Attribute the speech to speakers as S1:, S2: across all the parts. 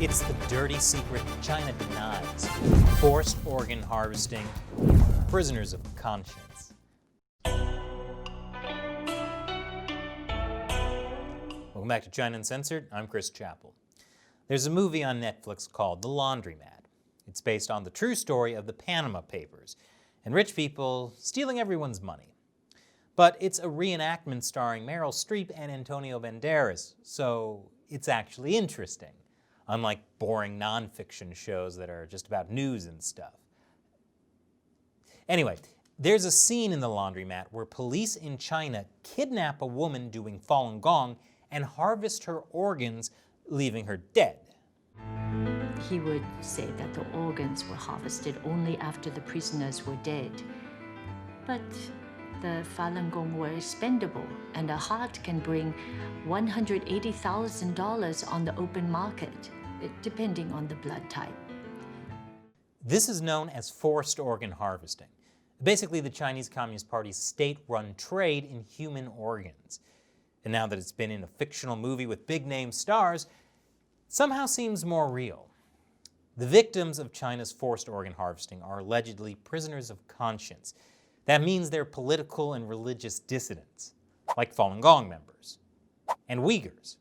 S1: It's the dirty secret China denies. Forced organ harvesting, prisoners of conscience. Welcome back to China Uncensored. I'm Chris Chappell. There's a movie on Netflix called The Laundromat. It's based on the true story of the Panama Papers and rich people stealing everyone's money. But it's a reenactment starring Meryl Streep and Antonio Banderas, so it's actually interesting, unlike boring nonfiction shows that are just about news and stuff. Anyway, there's a scene in The Laundromat where police in China kidnap a woman doing Falun Gong and harvest her organs, leaving her dead.
S2: He would say that the organs were harvested only after the prisoners were dead. But the Falun Gong were expendable, and a heart can bring $180,000 on the open market, depending on the blood type.
S1: This is known as forced organ harvesting. Basically, the Chinese Communist Party's state-run trade in human organs. And now that it's been in a fictional movie with big-name stars, it somehow seems more real. The victims of China's forced organ harvesting are allegedly prisoners of conscience. That means they're political and religious dissidents, like Falun Gong members, and Uighurs.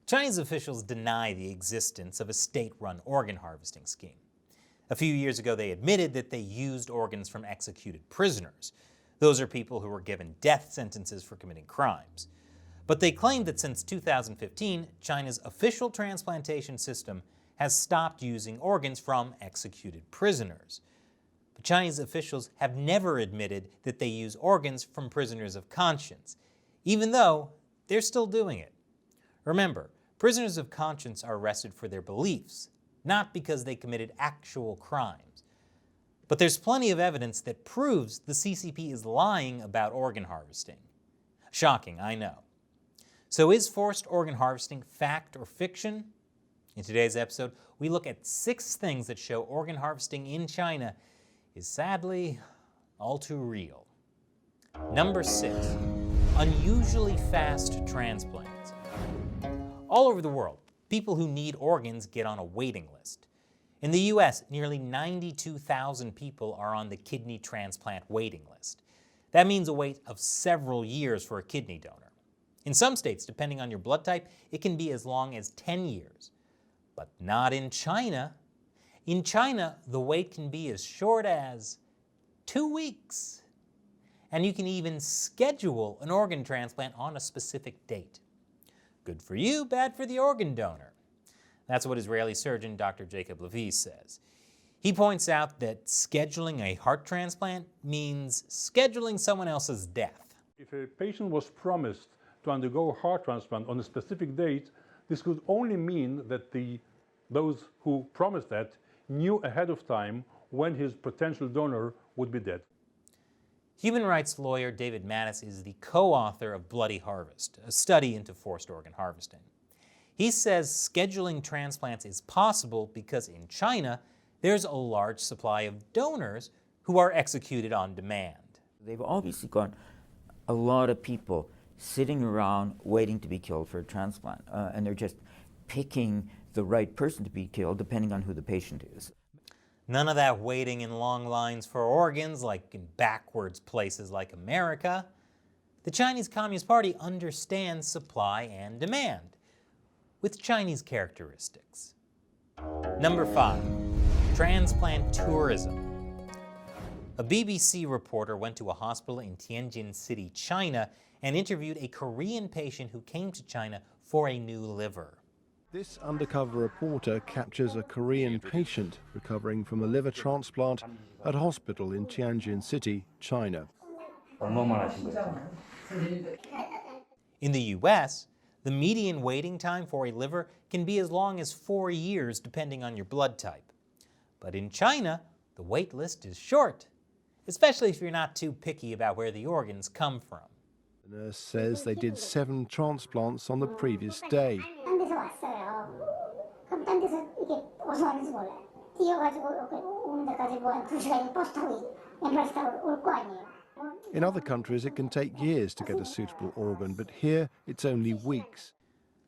S1: Chinese officials deny the existence of a state-run organ harvesting scheme. A few years ago, they admitted that they used organs from executed prisoners. Those are people who were given death sentences for committing crimes. But they claimed that since 2015, China's official transplantation system has stopped using organs from executed prisoners. But Chinese officials have never admitted that they use organs from prisoners of conscience, even though they're still doing it. Remember, prisoners of conscience are arrested for their beliefs, not because they committed actual crimes. But there's plenty of evidence that proves the CCP is lying about organ harvesting. Shocking, I know. So is forced organ harvesting fact or fiction? In today's episode, we look at 6 things that show organ harvesting in China is sadly all too real. Number 6, unusually fast transplants. All over the world, people who need organs get on a waiting list. In the US, nearly 92,000 people are on the kidney transplant waiting list. That means a wait of several years for a kidney donor. In some states, depending on your blood type, it can be as long as 10 years. But not in China. In China, the wait can be as short as 2 weeks. And you can even schedule an organ transplant on a specific date. Good for you, bad for the organ donor. That's what Israeli surgeon Dr. Jacob Levy says. He points out that scheduling a heart transplant means scheduling someone else's death.
S3: If a patient was promised to undergo a heart transplant on a specific date, this could only mean that those who promised that knew ahead of time when his potential donor would be dead.
S1: Human rights lawyer David Mattis is the co-author of Bloody Harvest, a study into forced organ harvesting. He says scheduling transplants is possible because in China, there's a large supply of donors who are executed on demand.
S4: They've obviously got a lot of people sitting around waiting to be killed for a transplant, and they're just picking the right person to be killed depending on who the patient is.
S1: None of that waiting in long lines for organs like in backwards places like America. The Chinese Communist Party understands supply and demand, with Chinese characteristics. Number 5, transplant tourism. A BBC reporter went to a hospital in Tianjin City, China, and interviewed a Korean patient who came to China for a new liver.
S5: This undercover reporter captures a Korean patient recovering from a liver transplant at a hospital in Tianjin City, China.
S1: In the US, the median waiting time for a liver can be as long as 4 years depending on your blood type. But in China, the wait list is short, especially if you're not too picky about where the organs come from.
S5: The nurse says they did 7 transplants on the previous day. In other countries, it can take years to get a suitable organ, but here it's only weeks.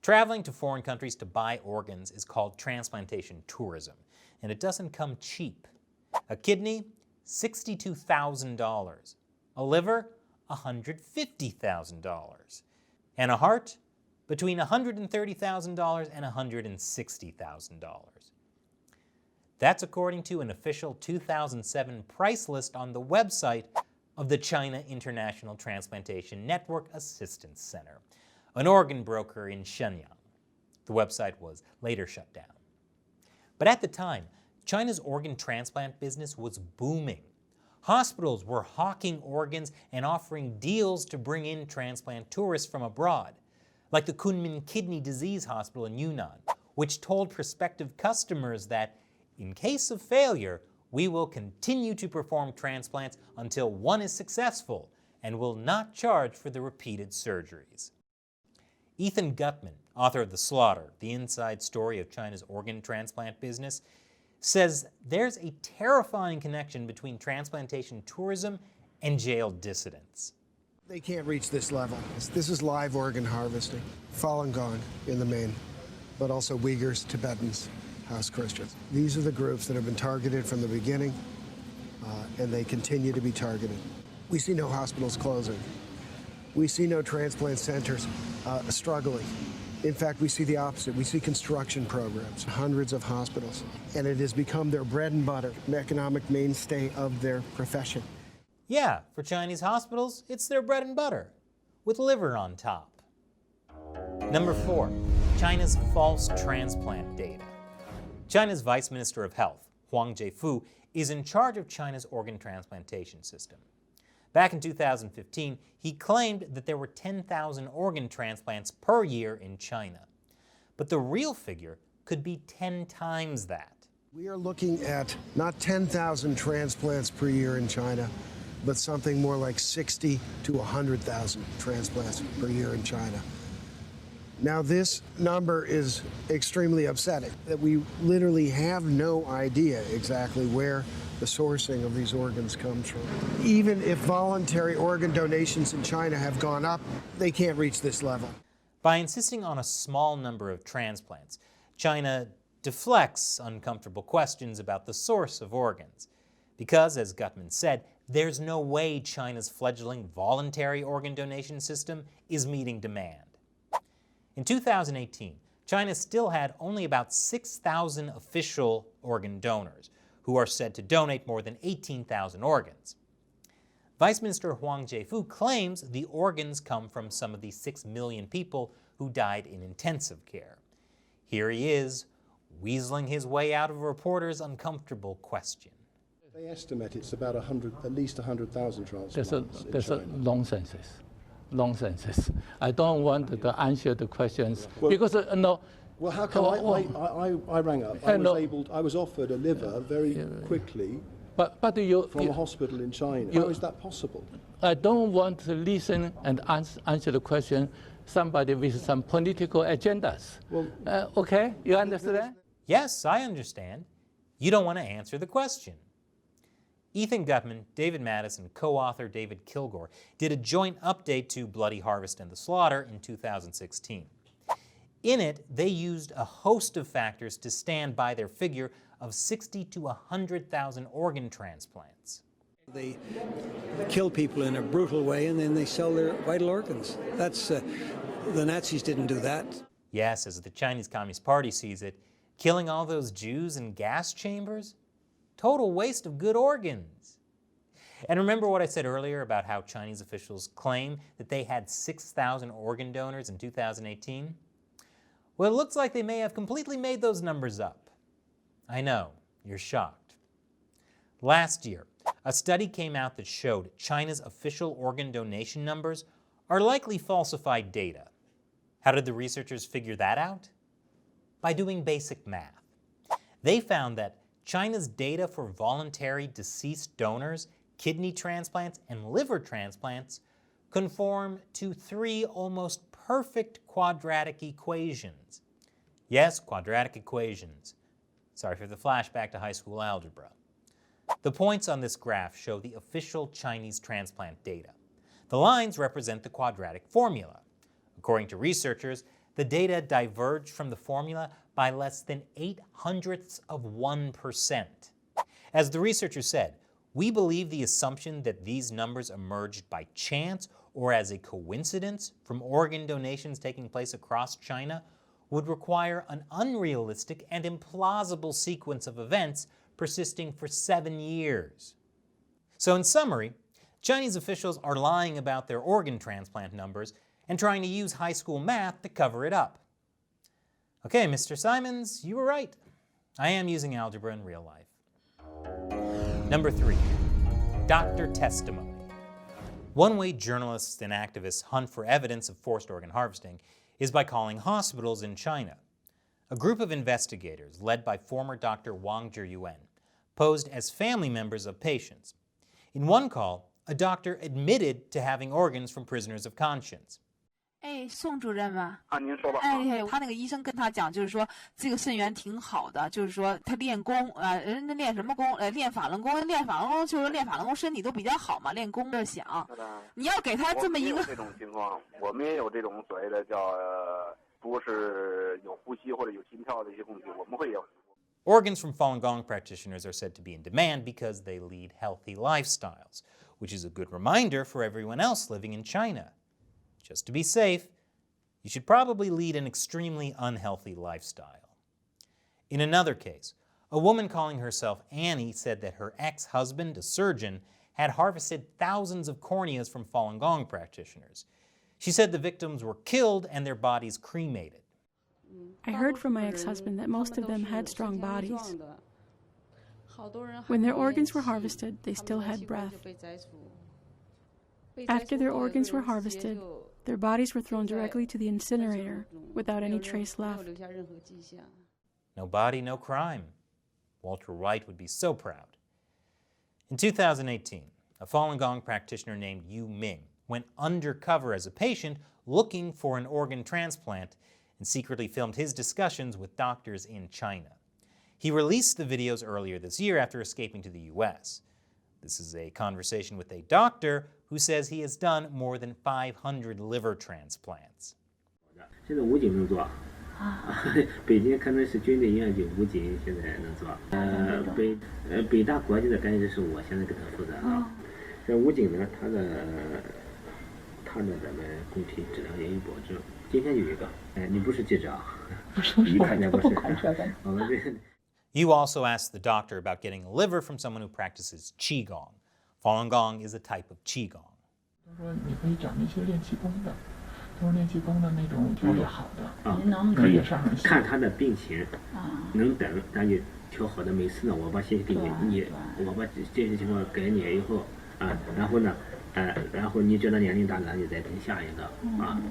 S1: Traveling to foreign countries to buy organs is called transplantation tourism, and it doesn't come cheap. A kidney, $62,000. A liver, $150,000. And a heart, between $130,000 and $160,000. That's according to an official 2007 price list on the website of the China International Transplantation Network Assistance Center, an organ broker in Shenyang. The website was later shut down. But at the time, China's organ transplant business was booming. Hospitals were hawking organs and offering deals to bring in transplant tourists from abroad, like the Kunming Kidney Disease Hospital in Yunnan, which told prospective customers that, in case of failure, we will continue to perform transplants until one is successful and will not charge for the repeated surgeries. Ethan Gutmann, author of The Slaughter, The Inside Story of China's Organ Transplant Business, says there's a terrifying connection between transplantation tourism and jailed dissidents.
S6: They can't reach this level. This is live organ harvesting. Falun Gong in the main, but also Uighurs, Tibetans, House Christians. These are the groups that have been targeted from the beginning, and they continue to be targeted. We see no hospitals closing. We see no transplant centers struggling. In fact, we see the opposite. We see construction programs, hundreds of hospitals, and it has become their bread and butter, an economic mainstay of their profession.
S1: Yeah, for Chinese hospitals, it's their bread and butter, with liver on top. Number 4, China's false transplant data. China's Vice Minister of Health, Huang Zhefu, is in charge of China's organ transplantation system. Back in 2015, he claimed that there were 10,000 organ transplants per year in China. But the real figure could be 10 times that.
S6: We are looking at not 10,000 transplants per year in China, but something more like 60 to 100,000 transplants per year in China. Now, this number is extremely upsetting, that we literally have no idea exactly where the sourcing of these organs comes from. Even if voluntary organ donations in China have gone up, they can't reach this level.
S1: By insisting on a small number of transplants, China deflects uncomfortable questions about the source of organs. Because, as Gutmann said, there's no way China's fledgling voluntary organ donation system is meeting demand. In 2018, China still had only about 6,000 official organ donors, who are said to donate more than 18,000 organs. Vice Minister Huang Zhefu claims the organs come from some of the 6 million people who died in intensive care. Here he is, weaseling his way out of a reporter's uncomfortable question.
S7: They estimate it's about at least 100,000 transplants.
S8: There's a nonsense. I don't want to answer the questions because no.
S7: Well, how come I rang up? I was offered a liver very quickly from a hospital in China. How is that possible?
S8: I don't want to listen and answer the question somebody with some political agendas. Well, okay, you understand?
S1: Yes, I understand. You don't want to answer the question. Ethan Gutmann, David Mattis, and co-author David Kilgore did a joint update to Bloody Harvest and the Slaughter in 2016. In it, they used a host of factors to stand by their figure of 60 to 100,000 organ transplants.
S9: They kill people in a brutal way and then they sell their vital organs. That's the Nazis didn't do that.
S1: Yes, as the Chinese Communist Party sees it, killing all those Jews in gas chambers? Total waste of good organs. And remember what I said earlier about how Chinese officials claim that they had 6,000 organ donors in 2018? Well, it looks like they may have completely made those numbers up. I know, you're shocked. Last year, a study came out that showed China's official organ donation numbers are likely falsified data. How did the researchers figure that out? By doing basic math. They found that China's data for voluntary deceased donors, kidney transplants, and liver transplants conform to 3 almost perfect quadratic equations. Yes, quadratic equations. Sorry for the flashback to high school algebra. The points on this graph show the official Chinese transplant data. The lines represent the quadratic formula. According to researchers, the data diverged from the formula by less than 0.08%. As the researchers said, we believe the assumption that these numbers emerged by chance or as a coincidence from organ donations taking place across China would require an unrealistic and implausible sequence of events persisting for 7 years. So in summary, Chinese officials are lying about their organ transplant numbers and trying to use high school math to cover it up. Okay, Mr. Simons, you were right. I am using algebra in real life. Number 3, doctor testimony. One way journalists and activists hunt for evidence of forced organ harvesting is by calling hospitals in China. A group of investigators, led by former Dr. Wang Zhiyuan, posed as family members of patients. In one call, a doctor admitted to having organs from prisoners of conscience.
S10: 哎，宋主任吗？
S11: 啊，您说吧。
S10: 哎，他那个医生跟他讲，就是说这个肾源挺好的，就是说他练功，人家练什么功？练法轮功，练法轮功就是练法轮功身体都比较好嘛，练功的想。你要给他这么一个。
S11: 这种情况，我们也有这种所谓的叫不是有呼吸或者有心跳的一些问题，我们会有。
S1: Organs from Falun Gong practitioners are said to be in demand because they lead healthy lifestyles, which is a good reminder for everyone else living in China. Just to be safe, you should probably lead an extremely unhealthy lifestyle. In another case, a woman calling herself Annie said that her ex-husband, a surgeon, had harvested thousands of corneas from Falun Gong practitioners. She said the victims were killed and their bodies cremated.
S12: I heard from my ex-husband that most of them had strong bodies. When their organs were harvested, they still had breath. After their organs were harvested, their bodies were thrown directly to the incinerator without any trace left.
S1: No body, no crime. Walter White would be so proud. In 2018, a Falun Gong practitioner named Yu Ming went undercover as a patient looking for an organ transplant and secretly filmed his discussions with doctors in China. He released the videos earlier this year after escaping to the US. This is a conversation with a doctor who says he has done more than 500 liver transplants.
S13: 现在武警能做，北京可能是军队医院就武警现在能做，北大国际的干预是我现在给他负责的。这武警呢，他的咱们工体质量严于保证。今天有一个，你不是记者啊？一看见不是。我们这。
S1: You also asked the doctor about getting a liver from someone who practices Qigong. Falun Gong is a type of Qigong.
S14: 他说你可以找那些练气功的，他说练气功的那种调理好的，可以上上
S13: 看他的病情，能等，咱就调好的。每次呢，我把信息给你，我把这些情况给你以后然后呢，然后你觉得年龄大了，咱就再等下一个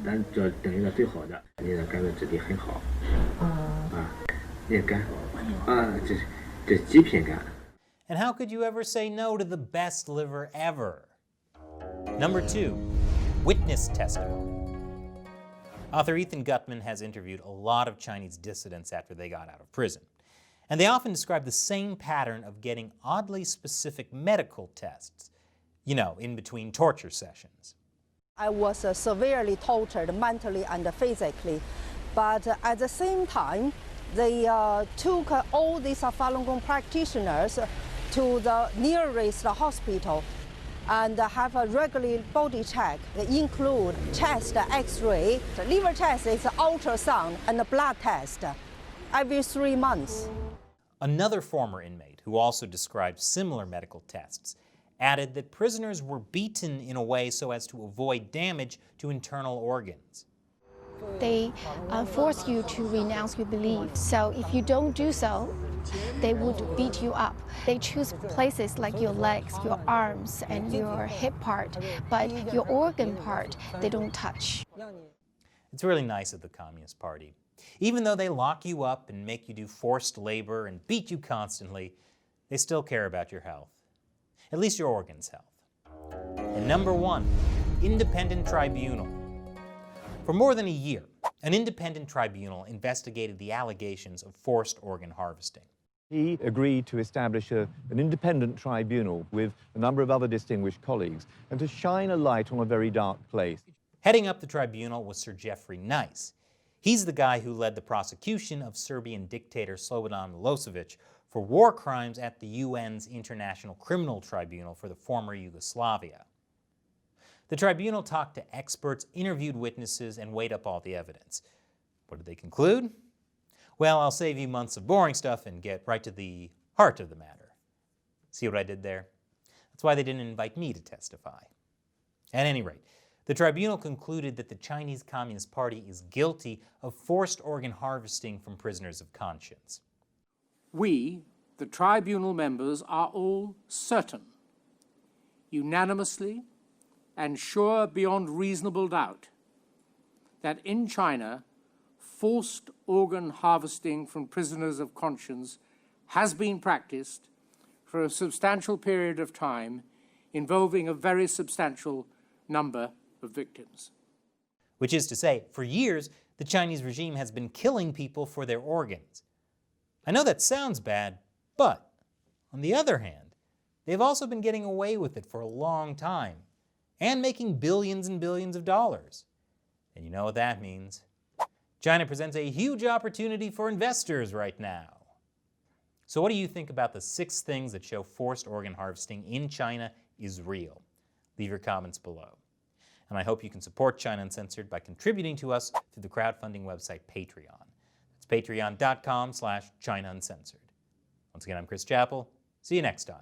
S13: 咱就等一个最好的。你的肝的质地很好，那肝。这极品肝。
S1: And how could you ever say no to the best liver ever? Number 2, witness testimony. Author Ethan Gutmann has interviewed a lot of Chinese dissidents after they got out of prison. And they often describe the same pattern of getting oddly specific medical tests, you know, in between torture sessions.
S15: I was severely tortured mentally and physically, but at the same time, they took all these Falun Gong practitioners to the nearest hospital and have a regular body check. They include chest X-ray, liver test is ultrasound, and a blood test every 3 months.
S1: Another former inmate who also described similar medical tests added that prisoners were beaten in a way so as to avoid damage to internal organs.
S16: They force you to renounce your beliefs. So if you don't do so, they would beat you up. They choose places like your legs, your arms, and your hip part, but your organ part, they don't touch.
S1: It's really nice of the Communist Party. Even though they lock you up and make you do forced labor and beat you constantly, they still care about your health. At least your organs' health. And number 1, independent tribunal. For more than a year, an independent tribunal investigated the allegations of forced organ harvesting.
S17: He agreed to establish an independent tribunal with a number of other distinguished colleagues and to shine a light on a very dark place.
S1: Heading up the tribunal was Sir Geoffrey Nice. He's the guy who led the prosecution of Serbian dictator Slobodan Milosevic for war crimes at the UN's International Criminal Tribunal for the former Yugoslavia. The tribunal talked to experts, interviewed witnesses, and weighed up all the evidence. What did they conclude? Well, I'll save you months of boring stuff and get right to the heart of the matter. See what I did there? That's why they didn't invite me to testify. At any rate, the tribunal concluded that the Chinese Communist Party is guilty of forced organ harvesting from prisoners of conscience.
S18: We, the tribunal members, are all certain, unanimously and sure beyond reasonable doubt, that in China, forced organ harvesting from prisoners of conscience has been practiced for a substantial period of time, involving a very substantial number of victims.
S1: Which is to say, for years, the Chinese regime has been killing people for their organs. I know that sounds bad, but on the other hand, they've also been getting away with it for a long time and making billions and billions of dollars. And you know what that means. China presents a huge opportunity for investors right now. So what do you think about the 6 things that show forced organ harvesting in China is real? Leave your comments below. And I hope you can support China Uncensored by contributing to us through the crowdfunding website Patreon. It's patreon.com/China Uncensored. Once again, I'm Chris Chappell. See you next time.